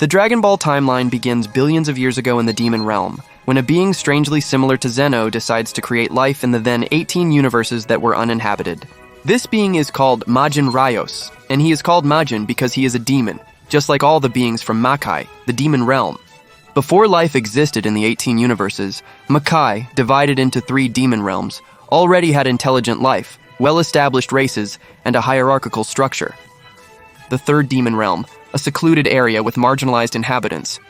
The Dragon Ball timeline begins billions of years ago in the Demon Realm, when a being strangely similar to Zen-Oh decides to create life in the then 18 universes that were uninhabited. This being is called Majin Raios, and he is called Majin because he is a demon, just like all the beings from Makai, the Demon Realm. Before life existed in the 18 universes, Makai, divided into 3 demon realms, already had intelligent life, well-established races, and a hierarchical structure. The 3rd demon realm, a secluded area with marginalized inhabitants.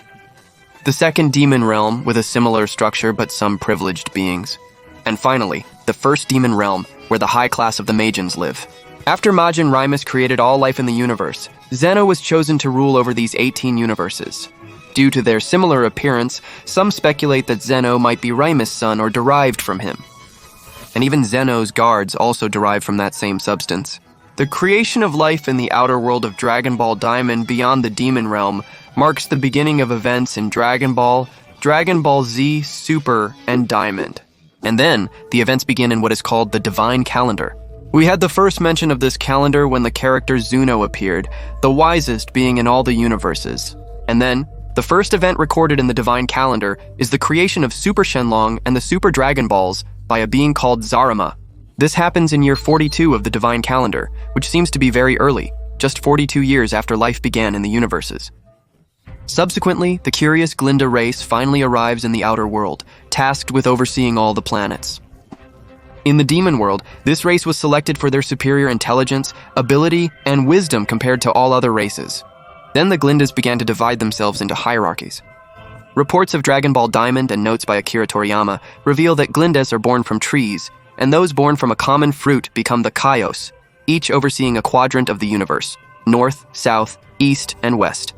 The 2nd demon realm with a similar structure but some privileged beings. And finally, the 1st demon realm, where the high class of the Majins live. After Majin Raimus created all life in the universe, Zen-Oh was chosen to rule over these 18 universes. Due to their similar appearance, some speculate that Zen-Oh might be Raimus' son or derived from him. And even Zen-Oh's guards also derived from that same substance. The creation of life in the outer world of Dragon Ball Diamond beyond the Demon Realm marks the beginning of events in Dragon Ball Z, Super, and Diamond. And then, the events begin in what is called the Divine Calendar. We had the first mention of this calendar when the character Zen-Oh appeared, the wisest being in all the universes. And then, the first event recorded in the Divine Calendar is the creation of Super Shenlong and the Super Dragon Balls by a being called Zarama. This happens in year 42 of the Divine Calendar, which seems to be very early, just 42 years after life began in the universes. Subsequently, the curious Glinda race finally arrives in the outer world, tasked with overseeing all the planets. In the demon world, this race was selected for their superior intelligence, ability, and wisdom compared to all other races. Then the Glindas began to divide themselves into hierarchies. Reports of Dragon Ball Diamond and notes by Akira Toriyama reveal that Glindas are born from trees, and those born from a common fruit become the Kaios, each overseeing a quadrant of the universe, north, south, east, and west.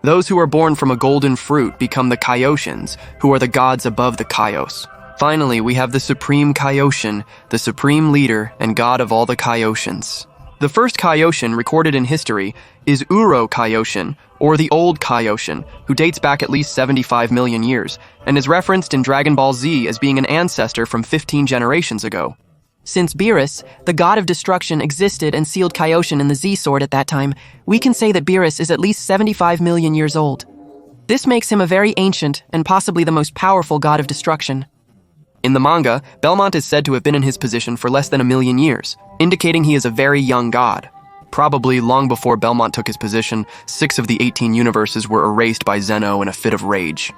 Those who are born from a golden fruit become the Kaioshians, who are the gods above the Kaios. Finally, we have the Supreme Kaioshin, the supreme leader and god of all the Kaioshians. The first Kaioshin recorded in history is Uro Kaioshin, or the Old Kaioshin, who dates back at least 75 million years, and is referenced in Dragon Ball Z as being an ancestor from 15 generations ago. Since Beerus, the god of destruction, existed and sealed Kaioshin in the Z-Sword at that time, we can say that Beerus is at least 75 million years old. This makes him a very ancient and possibly the most powerful god of destruction. In the manga, Belmont is said to have been in his position for less than 1 million years, indicating he is a very young god. Probably long before Belmont took his position, 6 of the 18 universes were erased by Zen-Oh in a fit of rage.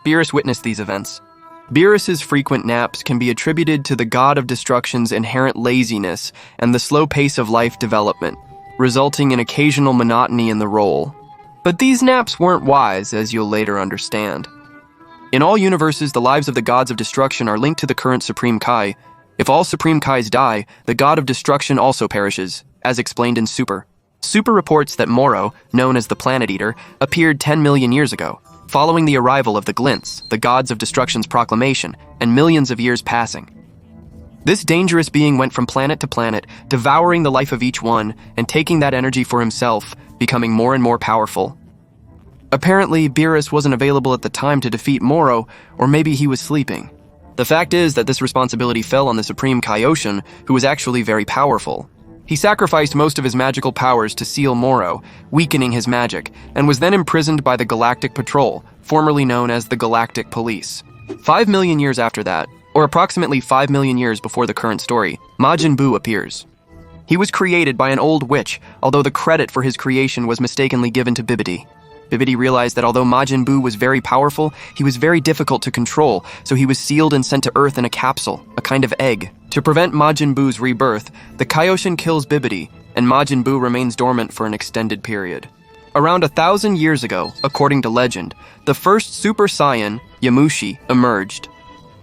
Beerus witnessed these events. Beerus's frequent naps can be attributed to the god of destruction's inherent laziness and the slow pace of life development, resulting in occasional monotony in the role. But these naps weren't wise, as you'll later understand. In all universes, the lives of the gods of destruction are linked to the current Supreme Kai. If all Supreme Kais die, the god of destruction also perishes, as explained in Super. Super reports that Moro, known as the Planet Eater, appeared 10 million years ago, following the arrival of the Glints, the gods of destruction's proclamation, and millions of years passing. This dangerous being went from planet to planet, devouring the life of each one, and taking that energy for himself, becoming more and more powerful. Apparently, Beerus wasn't available at the time to defeat Moro, or maybe he was sleeping. The fact is that this responsibility fell on the Supreme Kaioshin, who was actually very powerful. He sacrificed most of his magical powers to seal Moro, weakening his magic, and was then imprisoned by the Galactic Patrol, formerly known as the Galactic Police. 5 million years after that, or approximately 5 million years before the current story, Majin Buu appears. He was created by an old witch, although the credit for his creation was mistakenly given to Bibidi. Bibidi realized that although Majin Buu was very powerful, he was very difficult to control, so he was sealed and sent to Earth in a capsule, a kind of egg. To prevent Majin Buu's rebirth, the Kaioshin kills Bibidi, and Majin Buu remains dormant for an extended period. Around 1,000 years ago, according to legend, the first Super Saiyan, Yamushi, emerged.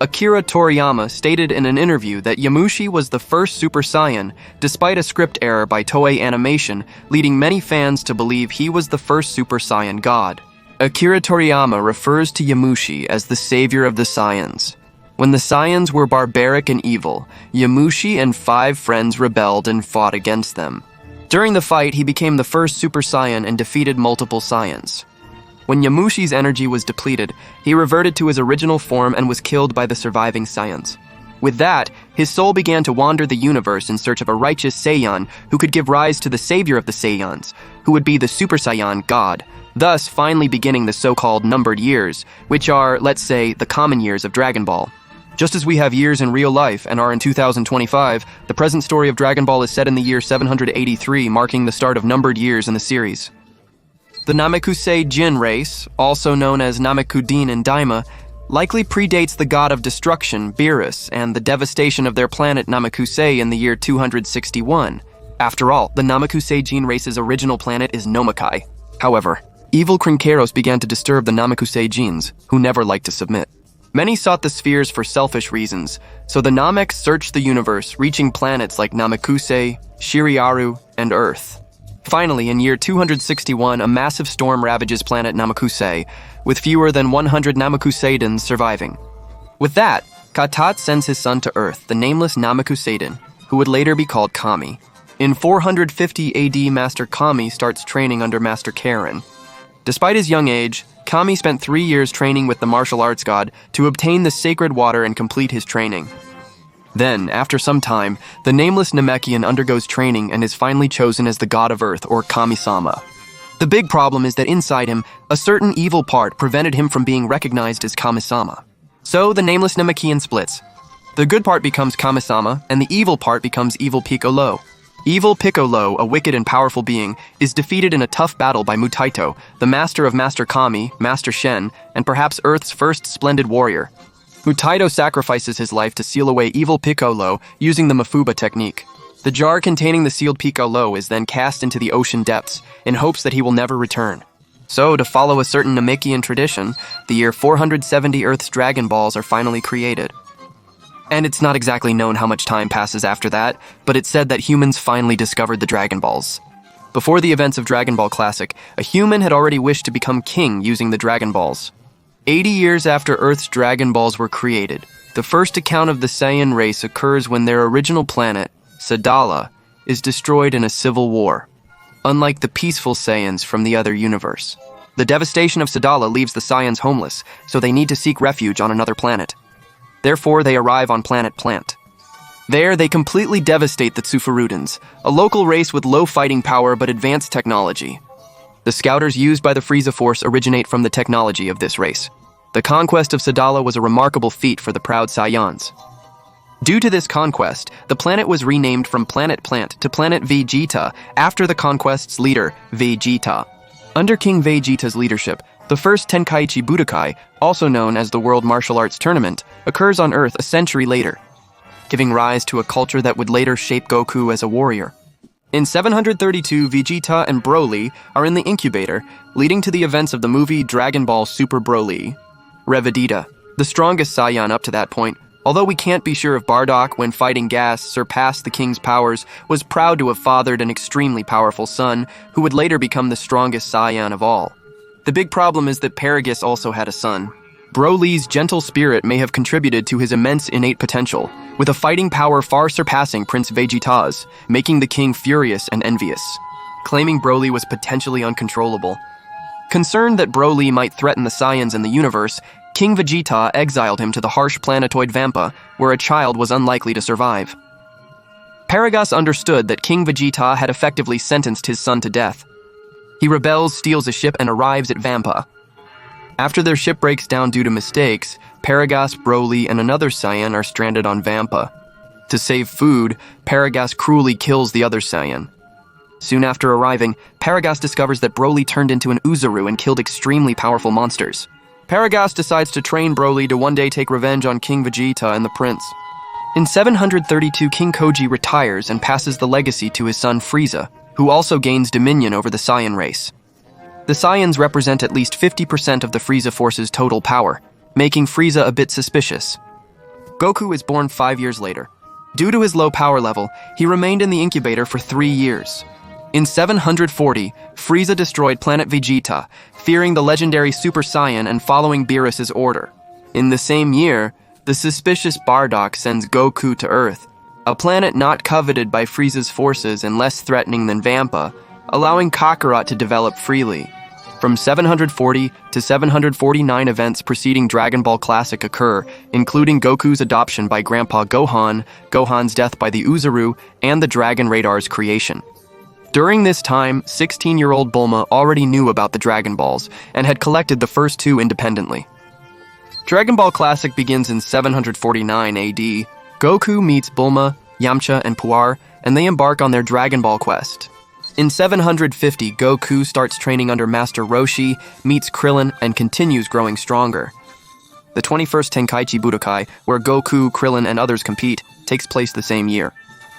Akira Toriyama stated in an interview that Yamushi was the first Super Saiyan, despite a script error by Toei Animation, leading many fans to believe he was the first Super Saiyan god. Akira Toriyama refers to Yamushi as the savior of the Saiyans. When the Saiyans were barbaric and evil, Yamushi and 5 friends rebelled and fought against them. During the fight, he became the first Super Saiyan and defeated multiple Saiyans. When Yamushi's energy was depleted, he reverted to his original form and was killed by the surviving Saiyans. With that, his soul began to wander the universe in search of a righteous Saiyan who could give rise to the savior of the Saiyans, who would be the Super Saiyan God, thus finally beginning the so-called numbered years, which are, let's say, the common years of Dragon Ball. Just as we have years in real life and are in 2025, the present story of Dragon Ball is set in the year 783, marking the start of numbered years in the series. The Namekusei-jin race, also known as Namekudin and Daima, likely predates the god of destruction, Beerus, and the devastation of their planet Namekusei in the year 261. After all, the Namekusei-jin race's original planet is Namekai. However, evil Conquests began to disturb the Namekusei-jins, who never liked to submit. Many sought the spheres for selfish reasons, so the Nameks searched the universe, reaching planets like Namekusei, Shiriaru, and Earth. Finally, in year 261, a massive storm ravages planet Namekusei, with fewer than 100 Namekusei-jins surviving. With that, Katat sends his son to Earth, the nameless Namekusei-jin, who would later be called Kami. In 450 AD, Master Kami starts training under Master Karen. Despite his young age, Kami spent 3 years training with the martial arts god to obtain the sacred water and complete his training. Then, after some time, the nameless Namekian undergoes training and is finally chosen as the god of Earth, or Kami-sama. The big problem is that inside him, a certain evil part prevented him from being recognized as Kami-sama. So, the nameless Namekian splits. The good part becomes Kami-sama, and the evil part becomes Evil Piccolo. Evil Piccolo, a wicked and powerful being, is defeated in a tough battle by Mutaito, the master of Master Kami, Master Shen, and perhaps Earth's first splendid warrior. Mutaito sacrifices his life to seal away Evil Piccolo using the Mafuba technique. The jar containing the sealed Piccolo is then cast into the ocean depths, in hopes that he will never return. So, to follow a certain Namekian tradition, the year 470 Earth's Dragon Balls are finally created. And it's not exactly known how much time passes after that, but it's said that humans finally discovered the Dragon Balls. Before the events of Dragon Ball Classic, a human had already wished to become king using the Dragon Balls. 80 years after Earth's Dragon Balls were created, the first account of the Saiyan race occurs when their original planet, Sadala, is destroyed in a civil war. Unlike the peaceful Saiyans from the other universe, the devastation of Sadala leaves the Saiyans homeless, so they need to seek refuge on another planet. Therefore, they arrive on planet Plant. There, they completely devastate the Tsufurudans, a local race with low fighting power but advanced technology. The scouters used by the Frieza Force originate from the technology of this race. The conquest of Sadala was a remarkable feat for the proud Saiyans. Due to this conquest, the planet was renamed from Planet Plant to Planet Vegeta after the conquest's leader, Vegeta. Under King Vegeta's leadership, the first Tenkaichi Budokai, also known as the World Martial Arts Tournament, occurs on Earth a century later, giving rise to a culture that would later shape Go-Kuu as a warrior. In 732, Vegeta and Broly are in the incubator, leading to the events of the movie Dragon Ball Super Broly. Revedita, the strongest Saiyan up to that point, although we can't be sure if Bardock, when fighting Gas, surpassed the king's powers, was proud to have fathered an extremely powerful son, who would later become the strongest Saiyan of all. The big problem is that Paragus also had a son. Broly's gentle spirit may have contributed to his immense innate potential, with a fighting power far surpassing Prince Vegeta's, making the king furious and envious, claiming Broly was potentially uncontrollable. Concerned that Broly might threaten the Saiyans in the universe, King Vegeta exiled him to the harsh planetoid Vampa, where a child was unlikely to survive. Paragus understood that King Vegeta had effectively sentenced his son to death. He rebels, steals a ship, and arrives at Vampa. After their ship breaks down due to mistakes, Paragus, Broly, and another Saiyan are stranded on Vampa. To save food, Paragus cruelly kills the other Saiyan. Soon after arriving, Paragus discovers that Broly turned into an Uzaru and killed extremely powerful monsters. Paragus decides to train Broly to one day take revenge on King Vegeta and the prince. In 732, King Koji retires and passes the legacy to his son Frieza, who also gains dominion over the Saiyan race. The Saiyans represent at least 50% of the Frieza Force's total power, making Frieza a bit suspicious. Goku is born 5 years later. Due to his low power level, he remained in the incubator for 3 years. In 740, Frieza destroyed planet Vegeta, fearing the legendary Super Saiyan and following Beerus' order. In the same year, the suspicious Bardock sends Goku to Earth, a planet not coveted by Frieza's forces and less threatening than Vampa, allowing Kakarot to develop freely. From 740 to 749 events preceding Dragon Ball Classic occur, including Goku's adoption by Grandpa Gohan, Gohan's death by the Uzaru, and the Dragon Radar's creation. During this time, 16-year-old Bulma already knew about the Dragon Balls and had collected the first two independently. Dragon Ball Classic begins in 749 AD. Goku meets Bulma, Yamcha, and Puar, and they embark on their Dragon Ball quest. In 750, Goku starts training under Master Roshi, meets Krillin, and continues growing stronger. The 21st Tenkaichi Budokai, where Goku, Krillin, and others compete, takes place the same year.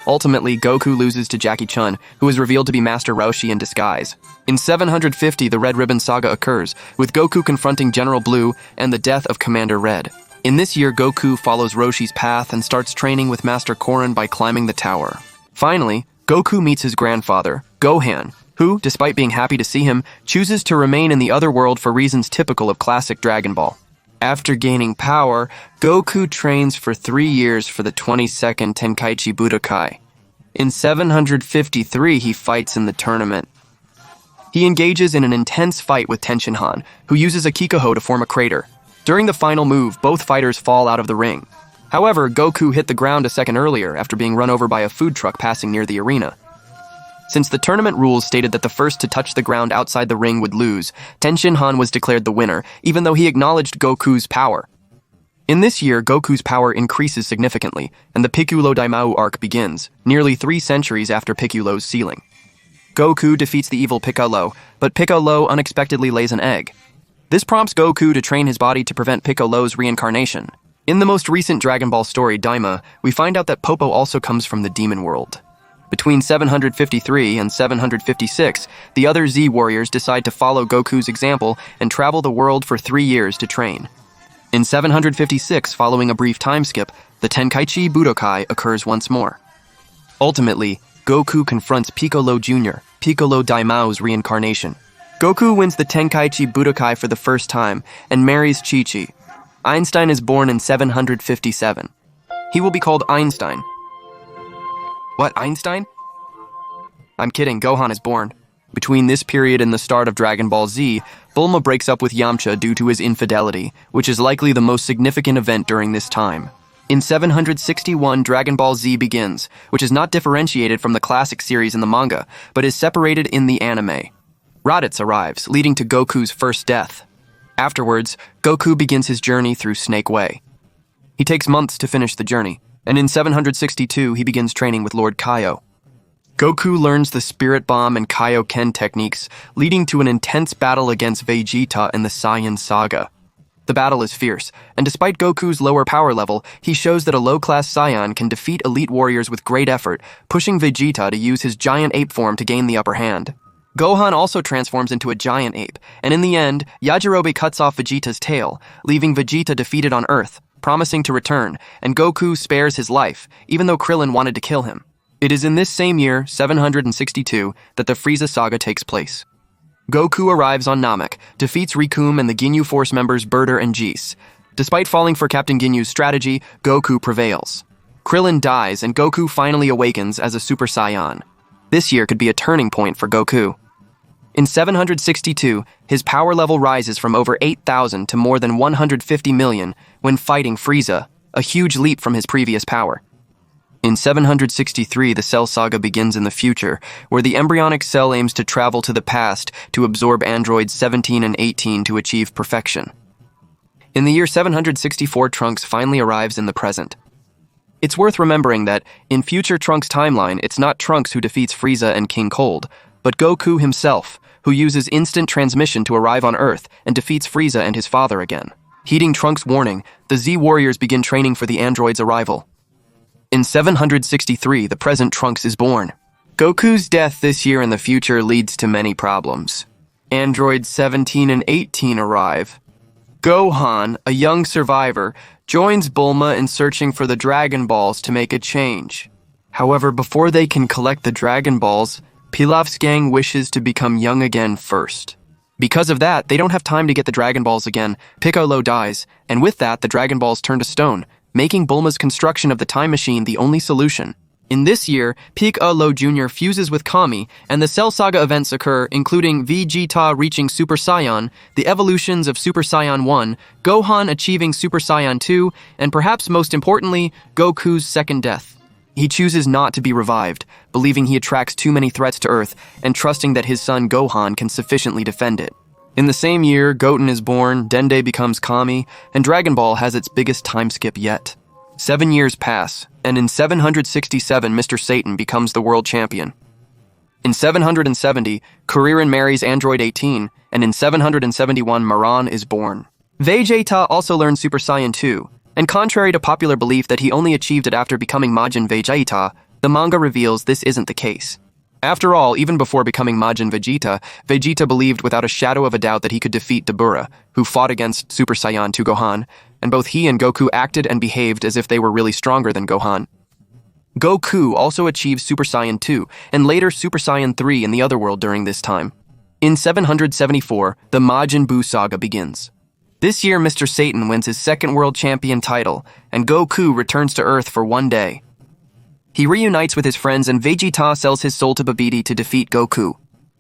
Ultimately, Goku loses to Jackie Chun, who is revealed to be Master Roshi in disguise. In 750, the Red Ribbon Saga occurs, with Goku confronting General Blue and the death of Commander Red. In this year, Goku follows Roshi's path and starts training with Master Korin by climbing the tower. Finally, Goku meets his grandfather, Gohan, who, despite being happy to see him, chooses to remain in the other world for reasons typical of classic Dragon Ball. After gaining power, Goku trains for 3 years for the 22nd Tenkaichi Budokai. In 753, he fights in the tournament. He engages in an intense fight with Tenshinhan, who uses a Kikoho to form a crater. During the final move, both fighters fall out of the ring. However, Goku hit the ground a second earlier after being run over by a food truck passing near the arena. Since the tournament rules stated that the first to touch the ground outside the ring would lose, Tenshinhan was declared the winner, even though he acknowledged Goku's power. In this year, Goku's power increases significantly, and the Piccolo Daimao arc begins, nearly 3 centuries after Piccolo's sealing. Goku defeats the evil Piccolo, but Piccolo unexpectedly lays an egg. This prompts Goku to train his body to prevent Piccolo's reincarnation. In the most recent Dragon Ball story, Daima, we find out that Popo also comes from the demon world. Between 753 and 756, the other Z warriors decide to follow Goku's example and travel the world for 3 years to train. In 756, following a brief time skip, the Tenkaichi Budokai occurs once more. Ultimately, Goku confronts Piccolo Jr., Piccolo Daimao's reincarnation. Goku wins the Tenkaichi Budokai for the first time and marries Chi-Chi. Einstein is born in 757. He will be called Einstein. What, Einstein? I'm kidding, Gohan is born. Between this period and the start of Dragon Ball Z, Bulma breaks up with Yamcha due to his infidelity, which is likely the most significant event during this time. In 761, Dragon Ball Z begins, which is not differentiated from the classic series in the manga, but is separated in the anime. Raditz arrives, leading to Goku's first death. Afterwards, Goku begins his journey through Snake Way. He takes months to finish the journey, and in 762 he begins training with Lord Kaio. Goku learns the Spirit Bomb and Kaioken techniques, leading to an intense battle against Vegeta in the Saiyan saga. The battle is fierce, and despite Goku's lower power level, he shows that a low-class Saiyan can defeat elite warriors with great effort, pushing Vegeta to use his giant ape form to gain the upper hand. Gohan also transforms into a giant ape, and in the end, Yajirobe cuts off Vegeta's tail, leaving Vegeta defeated on Earth, promising to return, and Goku spares his life, even though Krillin wanted to kill him. It is in this same year, 762, that the Frieza saga takes place. Goku arrives on Namek, defeats Rikum and the Ginyu Force members Berter and Jis. Despite falling for Captain Ginyu's strategy, Goku prevails. Krillin dies, and Goku finally awakens as a Super Saiyan. This year could be a turning point for Goku. In 762, his power level rises from over 8,000 to more than 150 million when fighting Frieza, a huge leap from his previous power. In 763, the Cell Saga begins in the future, where the embryonic cell aims to travel to the past to absorb androids 17 and 18 to achieve perfection. In the year 764, Trunks finally arrives in the present. It's worth remembering that, in future Trunks' timeline, it's not Trunks who defeats Frieza and King Cold, but Goku himself, who uses instant transmission to arrive on Earth and defeats Frieza and his father again. Heeding Trunks' warning, the Z warriors begin training for the android's arrival. In 763, the present Trunks is born. Goku's death this year in the future leads to many problems. Androids 17 and 18 arrive. Gohan, a young survivor, joins Bulma in searching for the Dragon Balls to make a change. However, before they can collect the Dragon Balls, Pilaf's gang wishes to become young again first. Because of that, they don't have time to get the Dragon Balls again. Piccolo dies, and with that, the Dragon Balls turn to stone, making Bulma's construction of the time machine the only solution. In this year, Piccolo Jr. fuses with Kami, and the Cell Saga events occur, including Vegeta reaching Super Saiyan, the evolutions of Super Saiyan 1, Gohan achieving Super Saiyan 2, and perhaps most importantly, Goku's second death. He chooses not to be revived, believing he attracts too many threats to Earth, and trusting that his son Gohan can sufficiently defend it. In the same year, Goten is born, Dende becomes Kami, and Dragon Ball has its biggest time skip yet. 7 years pass, and in 767, Mr. Satan becomes the world champion. In 770, Kuririn marries Android 18, and in 771, Maran is born. Vegeta also learns Super Saiyan 2, and contrary to popular belief that he only achieved it after becoming Majin Vegeta, the manga reveals this isn't the case. After all, even before becoming Majin Vegeta, Vegeta believed without a shadow of a doubt that he could defeat Dabura, who fought against Super Saiyan 2 Gohan, and both he and Goku acted and behaved as if they were really stronger than Gohan. Go-Kuu also achieved Super Saiyan 2, and later Super Saiyan 3 in the Otherworld during this time. In 774, the Majin Buu saga begins. This year, Mr. Satan wins his second world champion title, and Go-Kuu returns to Earth for one day. He reunites with his friends, and Vegeta sells his soul to Babidi to defeat Go-Kuu.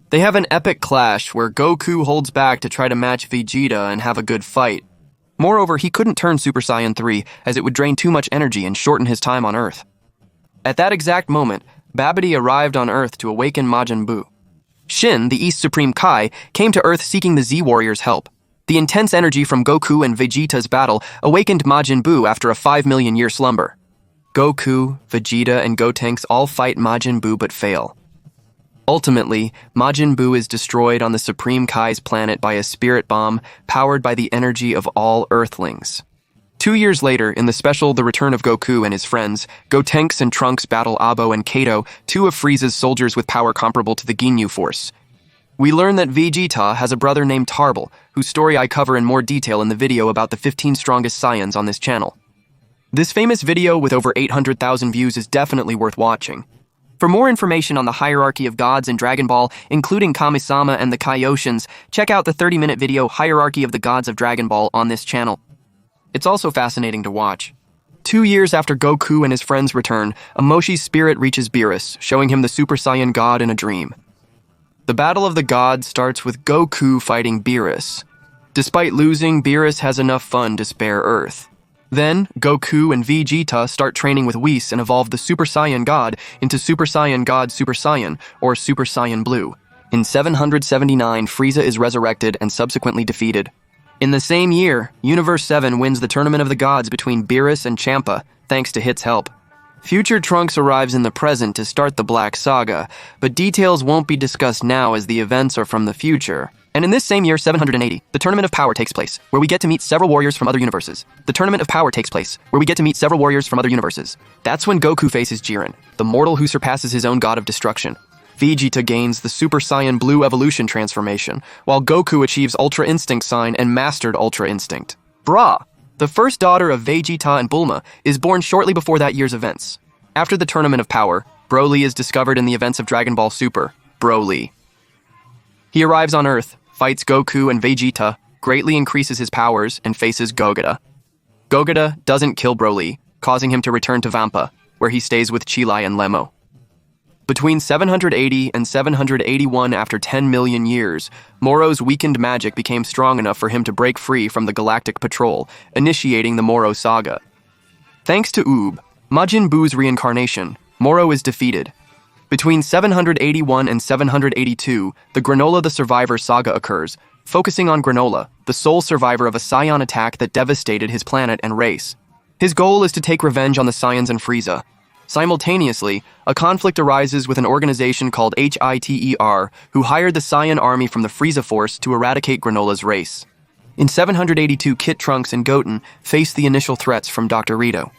They have an epic clash where Go-Kuu holds back to try to match Vegeta and have a good fight. Moreover, he couldn't turn Super Saiyan 3 as it would drain too much energy and shorten his time on Earth. At that exact moment, Babidi arrived on Earth to awaken Majin Buu. Shin, the East Supreme Kai, came to Earth seeking the Z-Warriors' help. The intense energy from Goku and Vegeta's battle awakened Majin Buu after a 5 million year slumber. Goku, Vegeta, and Gotenks all fight Majin Buu but fail. Ultimately, Majin Buu is destroyed on the Supreme Kai's planet by a spirit bomb powered by the energy of all Earthlings. 2 years later, in the special The Return of Goku and His Friends, Gotenks and Trunks battle Abo and Kato, two of Frieza's soldiers with power comparable to the Ginyu Force. We learn that Vegeta has a brother named Tarble, whose story I cover in more detail in the video about the 15 strongest Saiyans on this channel. This famous video with over 800,000 views is definitely worth watching. For more information on the hierarchy of gods in Dragon Ball, including Kami-sama and the Kaioshins, check out the 30-minute video Hierarchy of the Gods of Dragon Ball on this channel. It's also fascinating to watch. 2 years after Goku and his friends return, Amoshi's spirit reaches Beerus, showing him the Super Saiyan God in a dream. The Battle of the Gods starts with Goku fighting Beerus. Despite losing, Beerus has enough fun to spare Earth. Then, Goku and Vegeta start training with Whis and evolve the Super Saiyan God into Super Saiyan God Super Saiyan, or Super Saiyan Blue. In 779, Frieza is resurrected and subsequently defeated. In the same year, Universe 7 wins the Tournament of the Gods between Beerus and Champa, thanks to Hit's help. Future Trunks arrives in the present to start the Black Saga, but details won't be discussed now as the events are from the future. And in this same year, 780, the Tournament of Power takes place, where we get to meet several warriors from other universes. That's when Goku faces Jiren, the mortal who surpasses his own god of destruction. Vegeta gains the Super Saiyan Blue evolution transformation, while Goku achieves Ultra Instinct Sign and mastered Ultra Instinct. The first daughter of Vegeta and Bulma is born shortly before that year's events. After the Tournament of Power, Broly is discovered in the events of Dragon Ball Super, Broly. He arrives on Earth, fights Goku and Vegeta, greatly increases his powers, and faces Gogeta. Gogeta doesn't kill Broly, causing him to return to Vampa, where he stays with Chilai and Lemo. Between 780 and 781, after 10 million years, Moro's weakened magic became strong enough for him to break free from the Galactic Patrol, initiating the Moro Saga. Thanks to Oob, Majin Buu's reincarnation, Moro is defeated. Between 781 and 782, the Granola the Survivor saga occurs, focusing on Granola, the sole survivor of a Saiyan attack that devastated his planet and race. His goal is to take revenge on the Saiyans and Frieza. Simultaneously, a conflict arises with an organization called HITER, who hired the Saiyan army from the Frieza Force to eradicate Granola's race. In 782, Kit Trunks and Goten face the initial threats from Dr. Rito.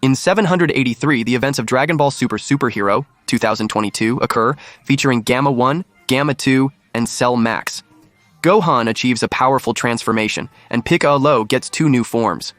In 783, the events of Dragon Ball Super Superhero 2022 occur, featuring Gamma 1, Gamma 2, and Cell Max. Gohan achieves a powerful transformation, and Piccolo gets 2 new forms.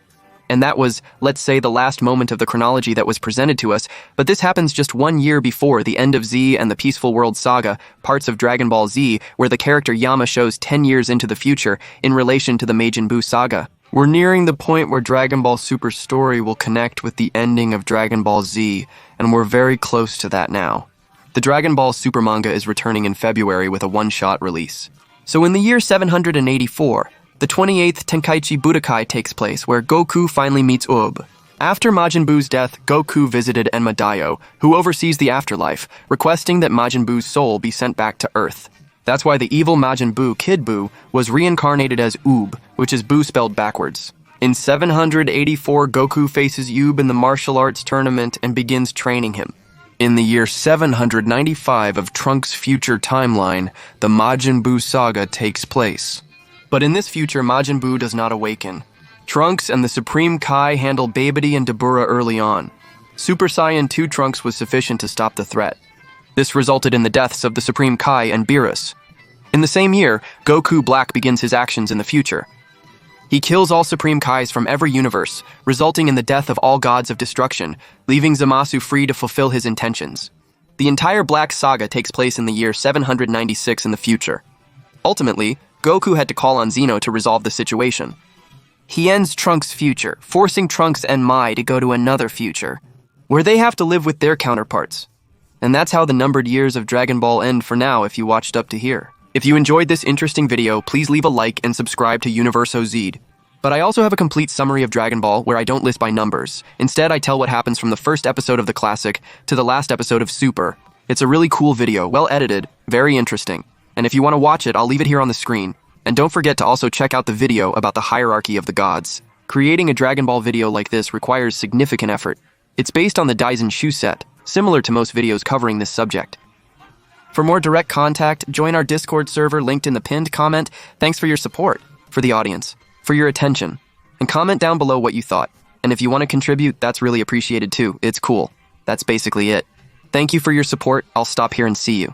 And that was, let's say, the last moment of the chronology that was presented to us, but this happens just 1 year before the end of Z and the Peaceful World Saga, parts of Dragon Ball Z, where the character Yama shows 10 years into the future in relation to the Majin Buu saga. We're nearing the point where Dragon Ball Super story will connect with the ending of Dragon Ball Z, and we're very close to that now. The Dragon Ball Super manga is returning in February with a one-shot release. So in the year 784, the 28th Tenkaichi Budokai takes place, where Go-Kuu finally meets Ub. After Majin Buu's death, Go-Kuu visited Enma Daioh, who oversees the afterlife, requesting that Majin Buu's soul be sent back to Earth. That's why the evil Majin Buu, Kid Buu, was reincarnated as Ub, which is Buu spelled backwards. In 784, Goku faces Ub in the martial arts tournament and begins training him. In the year 795 of Trunks' future timeline, the Majin Buu saga takes place. But in this future, Majin Buu does not awaken. Trunks and the Supreme Kai handle Babidi and Dabura early on. Super Saiyan 2 Trunks was sufficient to stop the threat. This resulted in the deaths of the Supreme Kai and Beerus. In the same year, Goku Black begins his actions in the future. He kills all Supreme Kais from every universe, resulting in the death of all gods of destruction, leaving Zamasu free to fulfill his intentions. The entire Black Saga takes place in the year 796 in the future. Ultimately, Goku had to call on Zen-Oh to resolve the situation. He ends Trunks' future, forcing Trunks and Mai to go to another future, where they have to live with their counterparts. And that's how the numbered years of Dragon Ball end for now if you watched up to here. If you enjoyed this interesting video, please leave a like and subscribe to Universo Z. But I also have a complete summary of Dragon Ball where I don't list by numbers. Instead, I tell what happens from the first episode of the classic to the last episode of Super. It's a really cool video, well edited, very interesting. And if you want to watch it, I'll leave it here on the screen. And don't forget to also check out the video about the hierarchy of the gods. Creating a Dragon Ball video like this requires significant effort. It's based on the Daisen Shu set, similar to most videos covering this subject. For more direct contact, join our Discord server linked in the pinned comment. Thanks for your support, for the audience, for your attention, and comment down below what you thought. And if you want to contribute, that's really appreciated too. It's cool. That's basically it. Thank you for your support. I'll stop here and see you.